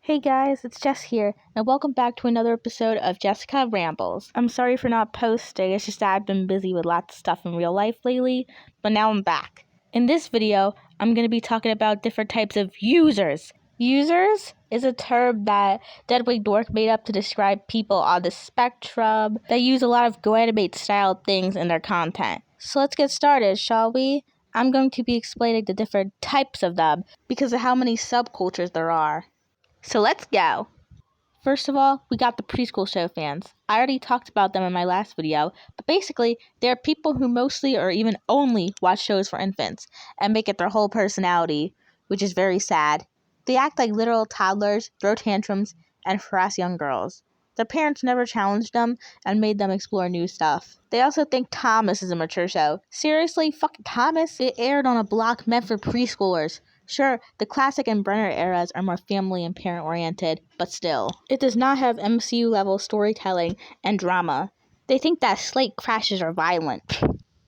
Hey guys, it's Jess here, and welcome back to another episode of Jessica Rambles. I'm sorry for not posting, it's just that I've been busy with lots of stuff in real life lately, but now I'm back. In this video, I'm going to be talking about different types of users. Users is a term that DeadwingDork made up to describe people on the spectrum that use a lot of goanimate style things in their content. So let's get started, shall we? I'm going to be explaining the different types of them because of how many subcultures there are. So let's go. First of all, we got the preschool show fans. I already talked about them in my last video, but basically, they're people who mostly or even only watch shows for infants and make it their whole personality, which is very sad. They act like literal toddlers, throw tantrums, and harass young girls. Their parents never challenged them and made them explore new stuff. They also think Thomas is a mature show. Seriously, fucking Thomas? It aired on a block meant for preschoolers. Sure, the classic and Brenner eras are more family and parent-oriented, but still. It does not have MCU-level storytelling and drama. They think that slate crashes are violent.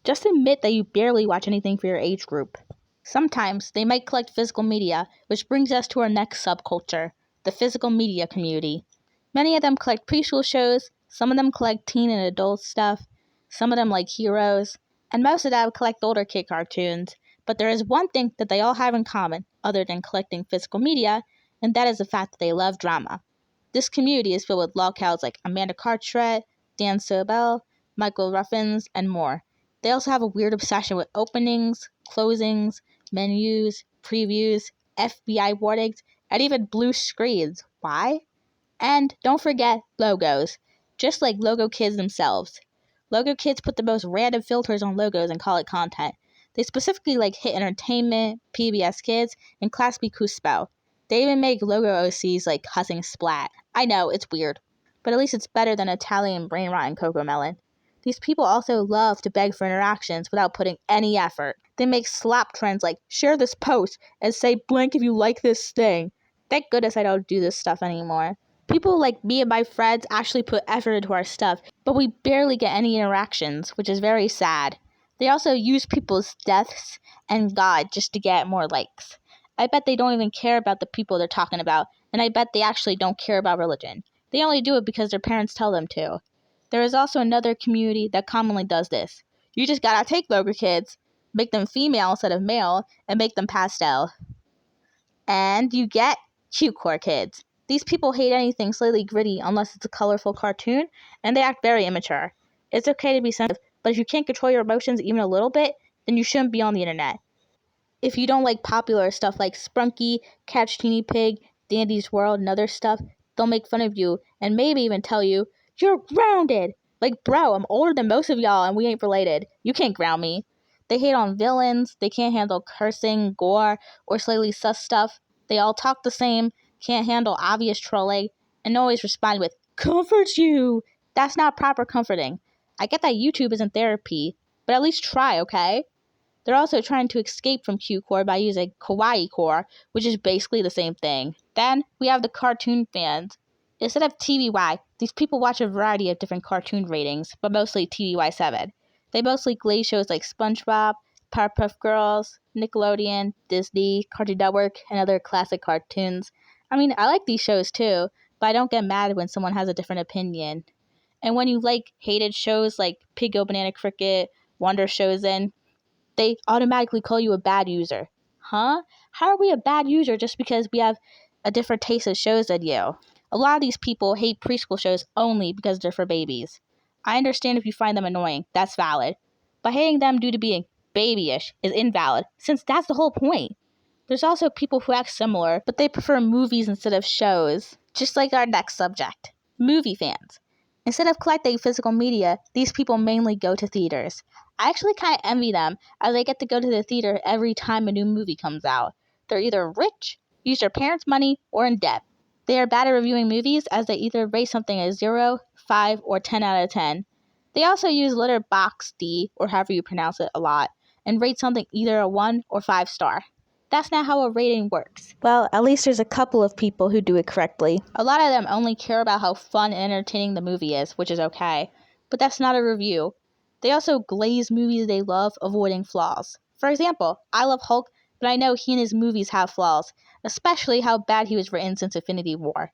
Just admit that you barely watch anything for your age group. Sometimes, they might collect physical media, which brings us to our next subculture, the physical media community. Many of them collect preschool shows, some of them collect teen and adult stuff, some of them like heroes, and most of them collect older kid cartoons. But there is one thing that they all have in common, other than collecting physical media, and that is the fact that they love drama. This community is filled with lolcows like Amanda Cartwright, Dan Sobel, Michael Ruffins, and more. They also have a weird obsession with openings, closings, menus, previews, FBI warnings, and even blue screens. Why? And don't forget logos, just like logokids themselves. Logokids put the most random filters on logos and call it content. They specifically like Hit Entertainment, PBS Kids, and Class B Cuspo. They even make logo OCs like Cussing Splat. I know, it's weird, but at least it's better than Italian brain rot and Cocomelon. These people also love to beg for interactions without putting any effort. They make slap trends like, share this post, and say blank if you like this thing. Thank goodness I don't do this stuff anymore. People like me and my friends actually put effort into our stuff, but we barely get any interactions, which is very sad. They also use people's deaths and God just to get more likes. I bet they don't even care about the people they're talking about, and I bet they actually don't care about religion. They only do it because their parents tell them to. There is also another community that commonly does this. You just gotta take logokids, make them female instead of male, and make them pastel. And you get cutecore kids. These people hate anything slightly gritty unless it's a colorful cartoon, and they act very immature. It's okay to be sensitive, but if you can't control your emotions even a little bit, then you shouldn't be on the internet. If you don't like popular stuff like Sprunky, Catch Teeny Pig, Dandy's World, and other stuff, they'll make fun of you and maybe even tell you, you're grounded! Like, bro, I'm older than most of y'all and we ain't related. You can't ground me. They hate on villains, they can't handle cursing, gore, or slightly sus stuff. They all talk the same, can't handle obvious trolling, and always respond with, comforts you! That's not proper comforting. I get that YouTube isn't therapy, but at least try, okay? They're also trying to escape from cutecore by using kawaiicore, which is basically the same thing. Then, we have the cartoon fans. Instead of TVY, these people watch a variety of different cartoon ratings, but mostly TVY7. They mostly glaze shows like SpongeBob, Powerpuff Girls, Nickelodeon, Disney, Cartoon Network, and other classic cartoons. I mean, I like these shows too, but I don't get mad when someone has a different opinion. And when you like hated shows like Pig Go Banana Cricket, Wonder Chosen, they automatically call you a bad user. Huh? How are we a bad user just because we have a different taste of shows than you? A lot of these people hate preschool shows only because they're for babies. I understand if you find them annoying, that's valid. But hating them due to being babyish is invalid, since that's the whole point. There's also people who act similar, but they prefer movies instead of shows. Just like our next subject, movie fans. Instead of collecting physical media, these people mainly go to theaters. I actually kind of envy them, as they get to go to the theater every time a new movie comes out. They're either rich, use their parents' money, or in debt. They are bad at reviewing movies, as they either rate something as 0, 5, or 10 out of 10. They also use Letterboxd, or however you pronounce it, a lot, and rate something either a 1 or 5 star. That's not how a rating works. Well, at least there's a couple of people who do it correctly. A lot of them only care about how fun and entertaining the movie is, which is okay. But that's not a review. They also glaze movies they love, avoiding flaws. For example, I love Hulk, but I know he and his movies have flaws. especially how bad he was written since Infinity War.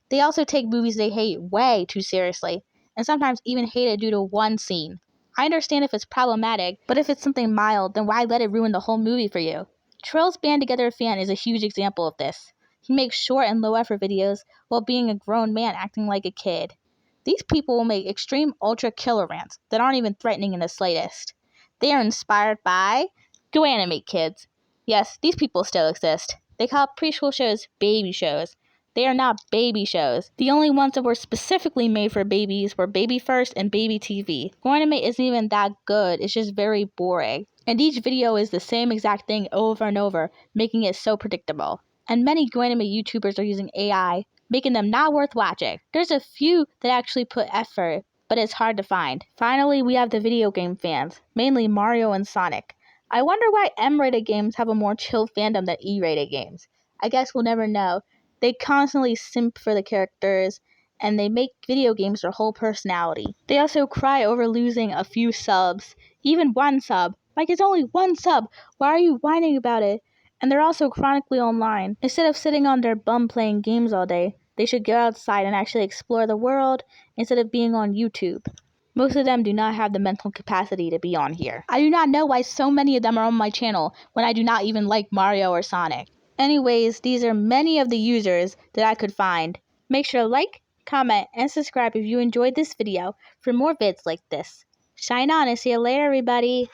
They also take movies they hate way too seriously, and sometimes even hate it due to one scene. I understand if it's problematic, but if it's something mild, then why let it ruin the whole movie for you? Trill's Band Together fan is a huge example of this. He makes short and low-effort videos while being a grown man acting like a kid. These people will make extreme ultra-killer rants that aren't even threatening in the slightest. They are inspired by goanimate kids. Yes, these people still exist. They call preschool shows baby shows. They are not baby shows. The only ones that were specifically made for babies were Baby First and Baby TV. Goanimate isn't even that good, it's just very boring. And each video is the same exact thing over and over, making it so predictable. And many goanimate YouTubers are using AI, making them not worth watching. There's a few that actually put effort, but it's hard to find. Finally, we have the video game fans, mainly Mario and Sonic. I wonder why M-rated games have a more chill fandom than E-rated games. I guess we'll never know. They constantly simp for the characters, and they make video games their whole personality. They also cry over losing a few subs, even one sub. Like, it's only one sub. Why are you whining about it? And they're also chronically online. Instead of sitting on their bum playing games all day, they should go outside and actually explore the world instead of being on YouTube. Most of them do not have the mental capacity to be on here. I do not know why so many of them are on my channel when I do not even like Mario or Sonic. Anyways, these are many of the users that I could find. Make sure to like, comment, and subscribe if you enjoyed this video for more vids like this. Shine on and see you later, everybody!